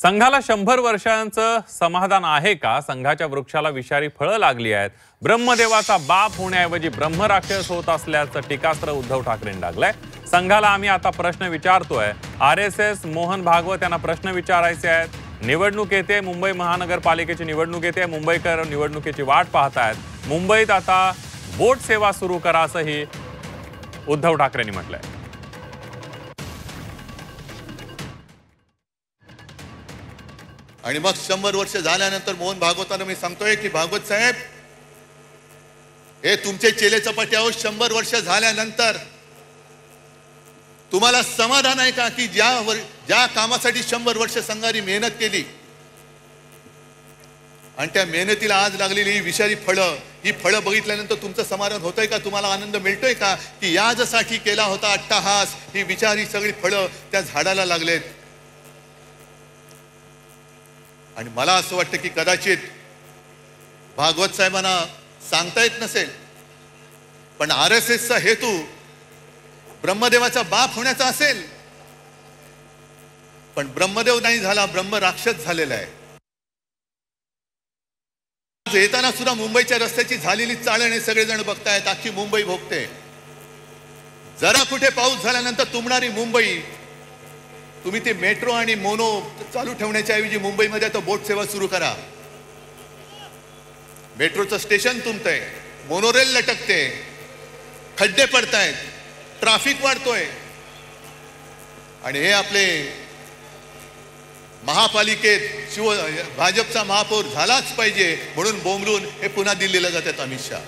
संघाला 100 वर्षांचं समाधान आहे का? संघाच्या वृक्षाला विषारी फळं लागली आहेत. ब्रह्मदेवाचा बाप होण्याऐवजी ब्रह्मराक्षस होत असल्याचं टीकास्त्र उद्धव ठाकरेंनी डागलंय. संघाला आम्ही आता प्रश्न विचारतोय. RSS मोहन भागवत यांना प्रश्न विचारायचे आहेत. निवडणूक येते, मुंबई महानगरपालिकेची निवडणूक येते. मुंबईकर निवडणुकीची वाट पाहतायत. मुंबईत आता बोट सेवा सुरू करा असंही उद्धव ठाकरेंनी म्हटलंय. आणि मग 100 वर्ष झाल्यानंतर मोहन भागवतांना मी सांगतोय की भागवत साहेब, हे तुमचे चेले चपाटे आहोत. 100 वर्ष झाल्यानंतर तुम्हाला समाधान आहे का की ज्या कामासाठी 100 वर्ष संघाने मेहनत केली आणि त्या मेहनतीला आज लागलेली ही विषारी फळं, ही फळं बघितल्यानंतर तुमचं समाधान होतंय का? तुम्हाला आनंद मिळतोय का की यासाठी केला होता अट्टहास, ही विषारी सगळी फळं त्या झाडाला लागलेत? आणि मला असं वाटतं की कदाचित भागवत साहेबांना सांगता येत नसेल, पण RSSचा हेतू ब्रह्मदेवाचा बाप होण्याचा असेल. पण ब्रह्मदेव नाही झाला, ब्रह्मराक्षस झालेला आहे. येताना सुद्धा मुंबईच्या रस्त्याची झालेली चाळण हे सगळेजण बघतायत. अख्खी मुंबई भोगते. जरा कुठे पाऊस झाल्यानंतर तुंबणारी मुंबई, तुम्ही ते मेट्रो आणि मोनो चालू ठेवण्याच्या ऐवजी मुंबईमध्ये आता बोट सेवा सुरू करा. मेट्रोचं स्टेशन तुंबतंय, मोनोरेल लटकते, खड्डे पडतायत, ट्रॅफिक वाढतोय. आणि हे आपले महापालिकेत भाजपचा महापौर झालाच पाहिजे म्हणून बोंबलून हे पुन्हा दिल्लीला जातात अमित शहा.